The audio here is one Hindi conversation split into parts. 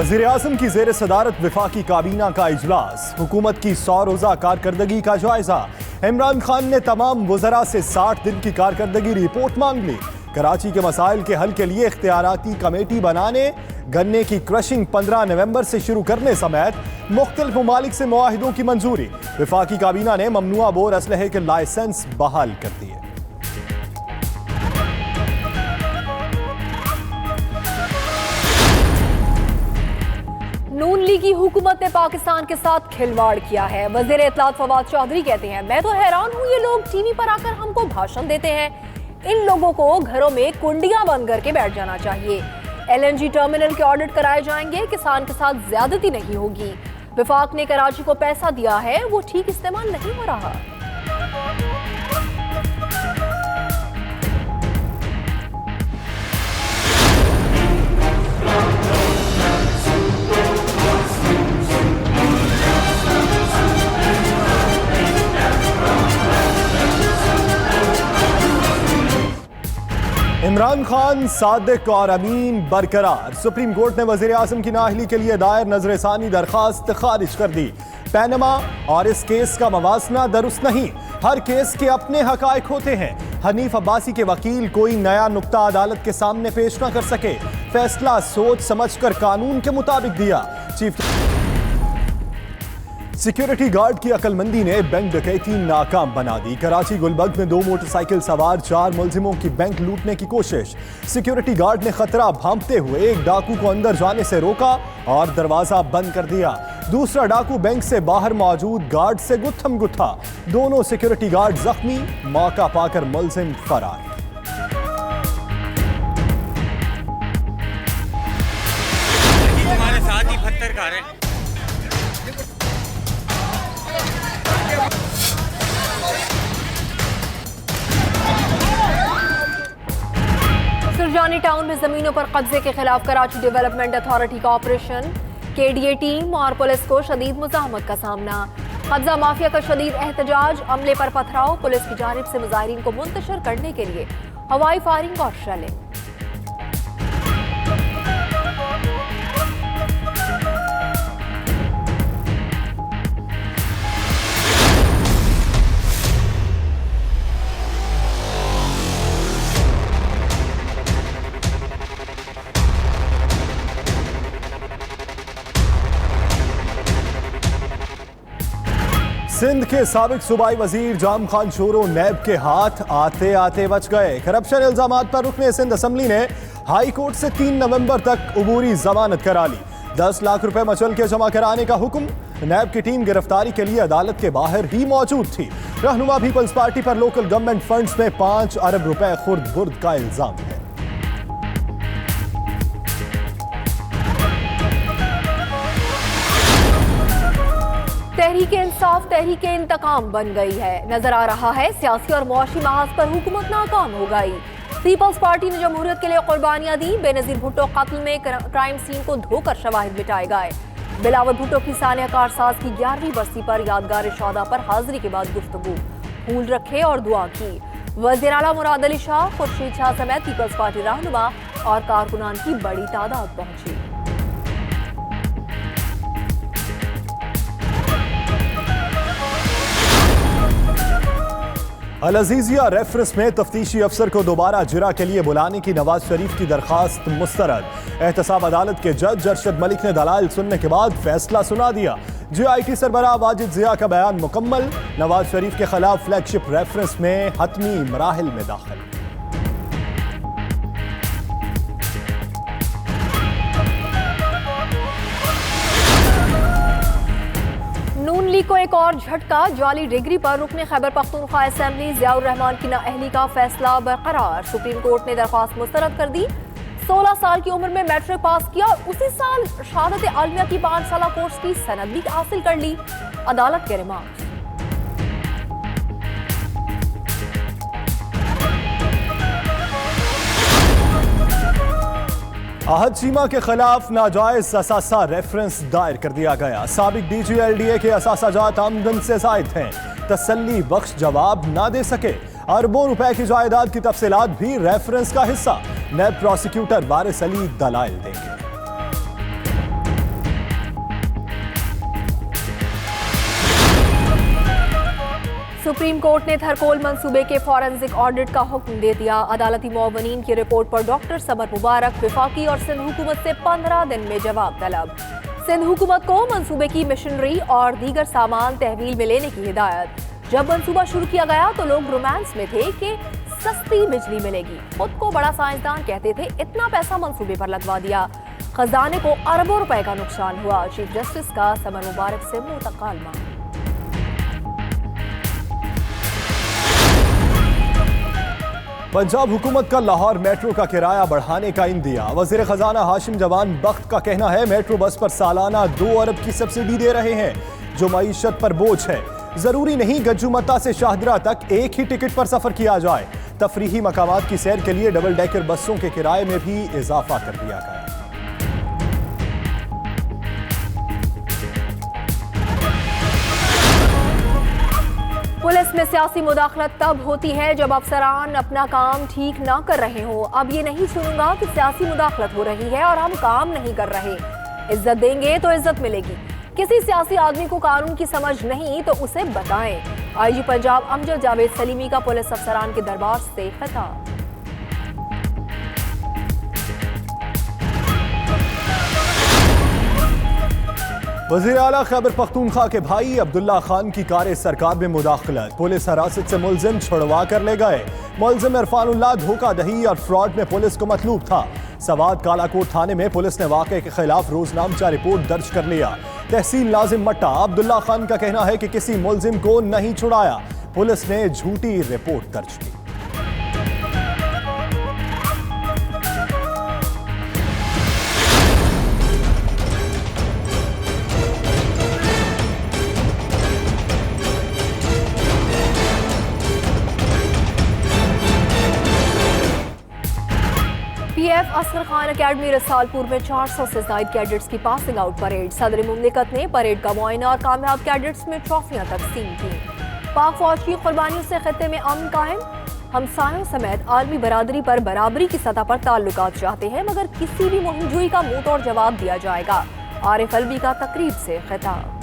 वज़ीर आज़म की ज़ेर सदारत वफाकी काबीना का इजलास, हुकूमत की 100 रोज़ा कारकर्दगी का जायजा। इमरान खान ने तमाम वज़रा से 60 दिन की कारकर्दगी रिपोर्ट मांग ली। कराची के मसाइल के हल के लिए इख्तियाराती कमेटी बनाने, गन्ने की क्रशिंग 15 नवंबर से शुरू करने समेत मुख्तलिफ ममालिक से मुआहिदों की मंजूरी। वफाकी काबीना ने ममनुआ बोर असलहे के लाइसेंस बहाल कर दिए। नून लीगी हुकूमत ने पाकिस्तान के साथ खिलवाड़ किया है। वज़ीर इत्तलात फवाद चौधरी कहते हैं, मैं तो हैरान हूँ, ये लोग टीवी पर आकर हमको भाषण देते हैं। इन लोगों को घरों में कुंडियां बंद करके बैठ जाना चाहिए। LNG टर्मिनल के ऑडिट कराए जाएंगे, किसान के साथ ज्यादती नहीं होगी। वफाक ने कराची को पैसा दिया है, वो ठीक इस्तेमाल नहीं हो रहा। इमरान खान सादिक और अमीन बरकरार। सुप्रीम कोर्ट ने वज़ीर आज़म की नाअहली के लिए दायर नजरसानी दरखास्त खारिज कर दी। पैनमा और इस केस का मवाजना दुरुस्त नहीं, हर केस के अपने हकायक होते हैं। हनीफ अब्बासी के वकील कोई नया नुक्ता अदालत के सामने पेश न कर सके, फैसला सोच समझकर कानून के मुताबिक दिया। चीफ सिक्योरिटी गार्ड की अकलमंदी ने बैंक डकैती नाकाम बना दी। कराची गुलबर्ग में 2 मोटरसाइकिल सवार 4 मुलजिमों की बैंक लूटने की कोशिश। सिक्योरिटी गार्ड ने खतरा भांपते हुए एक डाकू को अंदर जाने से रोका और दरवाजा बंद कर दिया। दूसरा डाकू बैंक से बाहर मौजूद गार्ड से गुत्थम गुत्था। दोनों सिक्योरिटी गार्ड जख्मी, मौका पाकर मुलजिम फरार। तुम्हारे साथ ही पत्थरकार है। सुरजानी टाउन में जमीनों पर कब्जे के खिलाफ कराची डेवलपमेंट अथॉरिटी का ऑपरेशन। KDA टीम और पुलिस को शदीद मुज़ाहमत का सामना। कब्जा माफिया का शदीद एहतजाज, अमले पर पथराव, पुलिस की जानिब से मुजाहिरीन को मुंतशिर करने के लिए हवाई फायरिंग और शेलिंग। सिंध के साबिक सूबाई वजीर जाम खान शोरो नैब के हाथ आते आते बच गए। करप्शन इल्जामात पर रुकने सिंध असम्बली ने हाई कोर्ट से 3 नवंबर तक उबूरी जमानत करा ली। 10 लाख रुपए मचल के जमा कराने का हुक्म। नैब की टीम गिरफ्तारी के लिए अदालत के बाहर ही मौजूद थी। रहनुमा पीपल्स पार्टी पर लोकल गवर्नमेंट फंड्स में 5 अरब रुपए खुर्द बुर्द का इल्जाम है। तहरीक इंसाफ तहरीक इंतकाम बन गई है। नजर आ रहा है सियासी और मुआशी महाज पर हुकूमत नाकाम हो गई। पीपल्स पार्टी ने जमहूरियत के लिए कुर्बानियां दी। बेनजीर भुट्टो कत्ल में क्राइम सीन को धोकर शवाहिद मिटाए गए। बिलावल भुट्टो की सानिया कारसाज की 11वीं बरसी पर यादगार शौदा पर हाजिरी के बाद गुफ्तगू, फूल रखे और दुआ की। वज़ीर आला मुराद अली शाह, खुर्शीद शाह समेत पीपल्स पार्टी रहनुमा और कारकुनान की बड़ी तादाद पहुंची। अल अजीजिया रेफरेंस में तफ्तीशी अफसर को दोबारा जिरा के लिए बुलाने की नवाज शरीफ की दरखास्त मुस्तरद। एहतसाब अदालत के जज अरशद मलिक ने दलाइल सुनने के बाद फैसला सुना दिया। JIT सरबराह वाजिद जिया का बयान मुकम्मल। नवाज शरीफ के खिलाफ फ्लैगशिप रेफरेंस में हतमी मराहिल में दाखिल। नून लीग को एक और झटका, जाली डिग्री पर रुकने खैबर पख्तूनख्वा असेंबली ज़ियाउर रहमान की नाअहली का फैसला बरकरार। सुप्रीम कोर्ट ने दरख्वास्त मुस्तरद कर दी। 16 साल की उम्र में मैट्रिक पास किया और उसी साल शहादत आलमिया की 5 साल कोर्स की सनद भी हासिल कर ली। अदालत के रिमार्क्स। आहद चीमा के खिलाफ नाजायज असासा रेफरेंस दायर कर दिया गया। साबिक DG LDA के असासाजात आमदन से जायद हैं, तसल्ली बख्श जवाब ना दे सके। अरबों रुपए की जायदाद की तफसीलात भी रेफरेंस का हिस्सा। नैब प्रोसिक्यूटर वारिस अली दलाइल देंगे। सुप्रीम कोर्ट ने थरकोल मंसूबे के फॉरेंसिक ऑडिट का हुक्म दे दिया। अदालती मुअव्वनीन की रिपोर्ट पर डॉक्टर समर मुबारक, वफाकी और सिंध हुकूमत से 15 दिन में जवाब तलब। सिंध हुकूमत को मंसूबे की मशीनरी और दीगर सामान तहवील में लेने की हिदायत। जब मंसूबा शुरू किया गया तो लोग रोमांस में थे कि सस्ती बिजली मिलेगी। खुद को बड़ा साइंसदान कहते थे, इतना पैसा मंसूबे पर लगवा दिया, खजाने को अरबों रुपए का नुकसान हुआ। चीफ जस्टिस का समर मुबारक से मुतकालमा। पंजाब हुकूमत का लाहौर मेट्रो का किराया बढ़ाने का इंदिया। वजीर खजाना हाशिम जवान बख्त का कहना है, मेट्रो बस पर सालाना 2 अरब की सब्सिडी दे रहे हैं, जो मईशत पर बोझ है। जरूरी नहीं गज्जुमता से शाहदरा तक एक ही टिकट पर सफर किया जाए। तफरीही मकामात की सैर के लिए डबल डेकर बसों के किराए में भी इजाफा कर दिया गया। पुलिस में सियासी मुदाखलत तब होती है जब अफसरान अपना काम ठीक ना कर रहे हो। अब ये नहीं सुनूंगा कि सियासी मुदाखलत हो रही है और हम काम नहीं कर रहे। इज्जत देंगे तो इज्जत मिलेगी। किसी सियासी आदमी को कानून की समझ नहीं तो उसे बताएं। आईजी पंजाब अमजद जावेद सलीमी का पुलिस अफसरान के दरबार से खिताब। वज़ीर आला खैबर पख्तूनख्वा के भाई अब्दुल्ला खान की कार सरकार में मुदाखलत। पुलिस हिरासत से मुलजिम छुड़वा कर ले गए। मुलजिम इरफानुल्लाह धोखाधही और फ्रॉड में पुलिस को मतलूब था। सवाद कालाकोट थाने में पुलिस ने वाक़े के खिलाफ रोजनामचा रिपोर्ट दर्ज कर लिया। तहसील लाजिम मट्टा अब्दुल्ला खान का कहना है कि किसी मुलजिम को नहीं छुड़ाया, पुलिस ने झूठी रिपोर्ट दर्ज की। पीएफ असगर खान अकेडमी रसालपुर में 400 से ज्यादा कैडेट्स की पासिंग आउट परेड। सदर मुमलिकत ने परेड का मुआयना और कामयाब कैडेट्स में ट्रॉफियां तकसीम की। पाक फौज की कुर्बानियों से खित्ते में अमन कायम। हमसायों समेत आलमी बरादरी पर बराबरी की सतह पर ताल्लुकात चाहते हैं, मगर किसी भी मुहिमजोई का मुंह तोड़ जवाब दिया जाएगा। आरिफ अलवी का तकरीब से खिताब।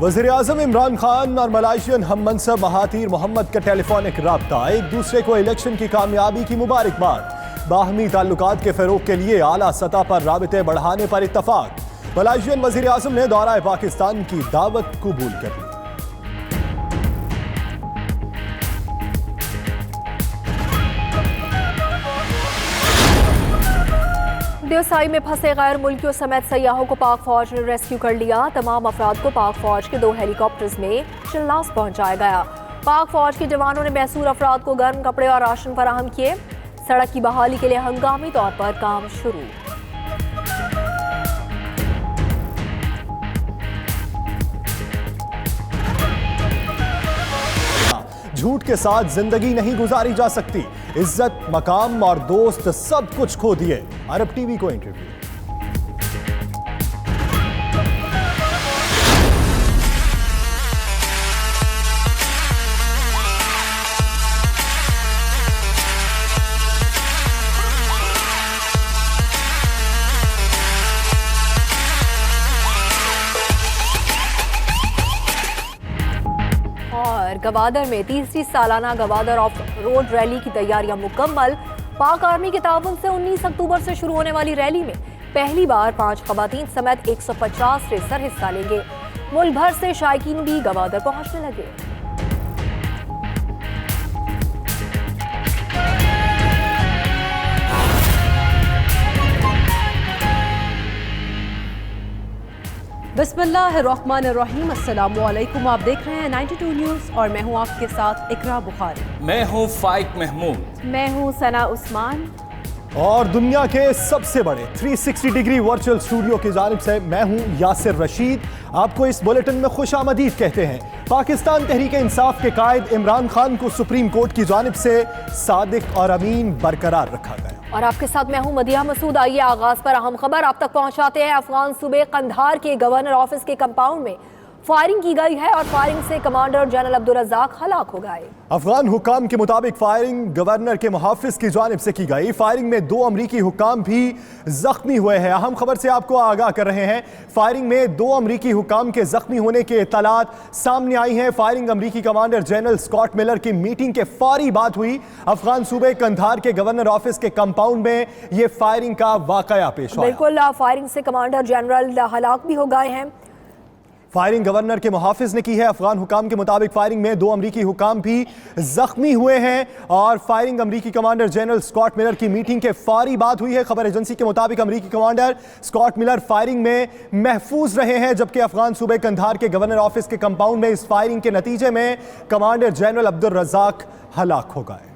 वज़ीर आज़म इमरान खान और मलाइशियन हम मनसब महातीर मोहम्मद का टेलीफोनिक राब्ता। एक दूसरे को इलेक्शन की कामयाबी की मुबारकबाद। बाहमी ताल्लुकात के फ़रोग के लिए आला सतह पर राबिते बढ़ाने पर इत्तफाक। मलाइशियन वज़ीर आज़म ने दौरा पाकिस्तान की दावत कबूल कर ली। देवसाई में फंसे गैर मुल्कियों समेत सयाहों को पाक फौज ने रेस्क्यू कर लिया। तमाम अफराद को पाक फौज के 2 हेलीकॉप्टर्स में चिल्लास पहुंचाया गया। पाक फौज के जवानों ने महसूर अफराद को गर्म कपड़े और राशन फराहम किए। सड़क की बहाली के लिए हंगामी तौर पर काम शुरू। झूठ के साथ जिंदगी नहीं गुजारी जा सकती। इज्जत, मकाम और दोस्त सब कुछ खो दिए। अरब टीवी को इंटरव्यू। गवादर में 30वीं सालाना गवादर ऑफ रोड रैली की तैयारियां मुकम्मल। पाक आर्मी के ताउन से 19 अक्टूबर से शुरू होने वाली रैली में पहली बार 5 खवातीन समेत 150 रेसर हिस्सा लेंगे। मुल्क भर से शायकीन भी गवादर पहुंचने लगे। बिस्मिल्लाहिर्रहमानिर्रहीम। अस्सलामुअलैकुम। आप देख रहे हैं 92 न्यूज़ और मैं हूं आपके साथ इकरा बुखारी। मैं हूं फाइक महमूद। मैं हूं सना उस्मान। और दुनिया के सबसे बड़े 360 डिग्री वर्चुअल स्टूडियो की जानिब से मैं हूं यासिर रशीद। आपको इस बुलेटिन में खुशामदीद कहते हैं। पाकिस्तान तहरीक इंसाफ के कायद इमरान खान को सुप्रीम कोर्ट की जानिब से सादिक और अमीन बरकरार रखा गया। और आपके साथ मैं हूं मदिया मसूद। आइए आगाज पर अहम खबर आप तक पहुंचाते हैं। अफगान सूबे कंधार के गवर्नर ऑफिस के कंपाउंड में फायरिंग की गई है और फायरिंग से कमांडर जनरल अब्दुल रज़ाक हलाक हो गए। अफगान हुकाम के मुताबिक फायरिंग गवर्नर के मुहाफिज की जानिब से की गई। फायरिंग में 2 अमरीकी हुकाम भी जख्मी हुए हैं। अहम खबर से आपको आगाह कर रहे हैं। फायरिंग में 2 अमरीकी हुकाम के जख्मी होने के इत्तलात सामने आई हैं। फायरिंग अमरीकी कमांडर जनरल स्कॉट मिलर की मीटिंग के फौरी बाद हुई। अफगान सूबे कंधार के गवर्नर ऑफिस के कंपाउंड में यह फायरिंग का वाकया पेश आया। बिल्कुल, फायरिंग से कमांडर जनरल हलाक भी हो गए हैं। फायरिंग गवर्नर के मुहाफिज ने की है। अफगान हुकाम के मुताबिक फायरिंग में 2 अमरीकी हुकाम भी जख्मी हुए हैं और फायरिंग अमरीकी कमांडर जनरल स्कॉट मिलर की मीटिंग के फौरी बाद हुई है। खबर एजेंसी के मुताबिक अमरीकी कमांडर स्कॉट मिलर फायरिंग में महफूज रहे हैं, जबकि अफगान सूबे कंधार के गवर्नर ऑफिस के कंपाउंड में इस फायरिंग के नतीजे में कमांडर जनरल अब्दुल रज़ाक हलाक हो गए।